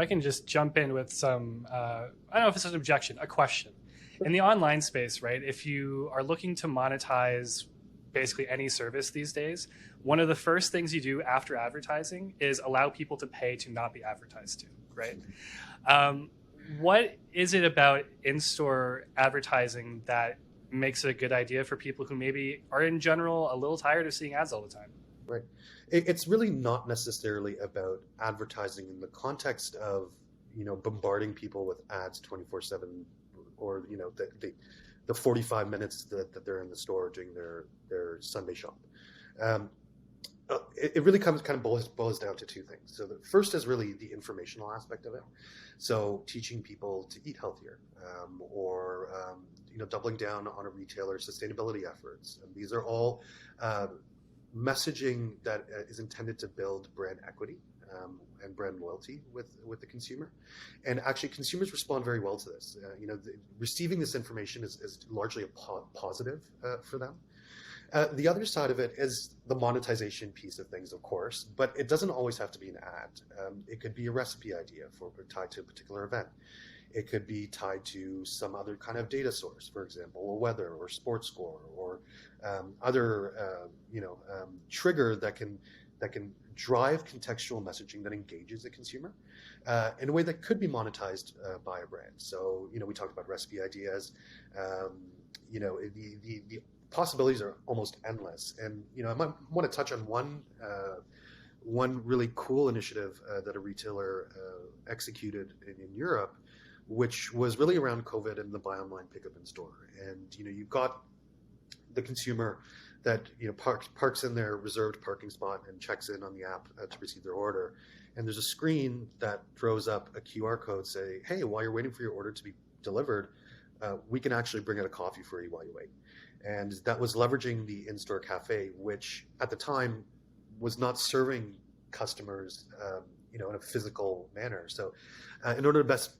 I can just jump in with some, I don't know if it's an objection, a question. In the online space, right, if you are looking to monetize basically any service these days, one of the first things you do after advertising is allow people to pay to not be advertised to, right? Um, what is it about in-store advertising that makes it a good idea for people who maybe are in general a little tired of seeing ads all the time? Right. It's really not necessarily about advertising in the context of, bombarding people with ads 24/7, or, the 45 minutes that they're in the store doing their Sunday shop. Um, it really kind of boils down to two things. So the first is really the informational aspect of it. So teaching people to eat healthier, or doubling down on a retailer's sustainability efforts. And these are all uh, messaging that is intended to build brand equity, and brand loyalty with the consumer. And actually, consumers respond very well to this. Receiving this information is largely a positive for them. The other side of it is the monetization piece of things, of course, but it doesn't always have to be an ad. It could be a recipe idea tied to a particular event. It could be tied to some other kind of data source, for example, a weather or sports score, or other trigger that can drive contextual messaging that engages the consumer in a way that could be monetized by a brand. So we talked about recipe ideas. The possibilities are almost endless. And I might want to touch on one really cool initiative that a retailer executed in Europe, which was really around COVID and the buy online, pick up in store. And you've got the consumer that parks in their reserved parking spot and checks in on the app to receive their order. And there's a screen that throws up a QR code saying, "Hey, while you're waiting for your order to be delivered, we can actually bring out a coffee for you while you wait." And that was leveraging the in-store cafe, which at the time was not serving customers, in a physical manner. So, in order to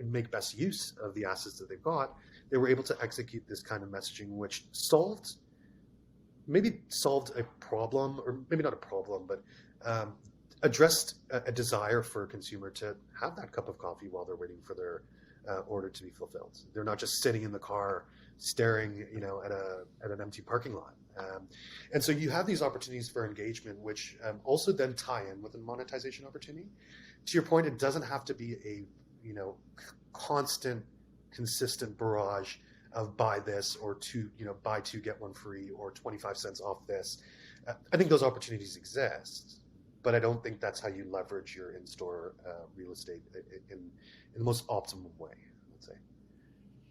make best use of the assets that they've got, they were able to execute this kind of messaging, which maybe solved a problem, or maybe not a problem, but addressed a desire for a consumer to have that cup of coffee while they're waiting for their order to be fulfilled. They're not just sitting in the car staring, at an empty parking lot. And so you have these opportunities for engagement, which also then tie in with a monetization opportunity. To your point, it doesn't have to be a constant, consistent barrage of buy this, or buy two get one free, or 25 cents off this. I think those opportunities exist, but I don't think that's how you leverage your in-store real estate in the most optimum way, let's say.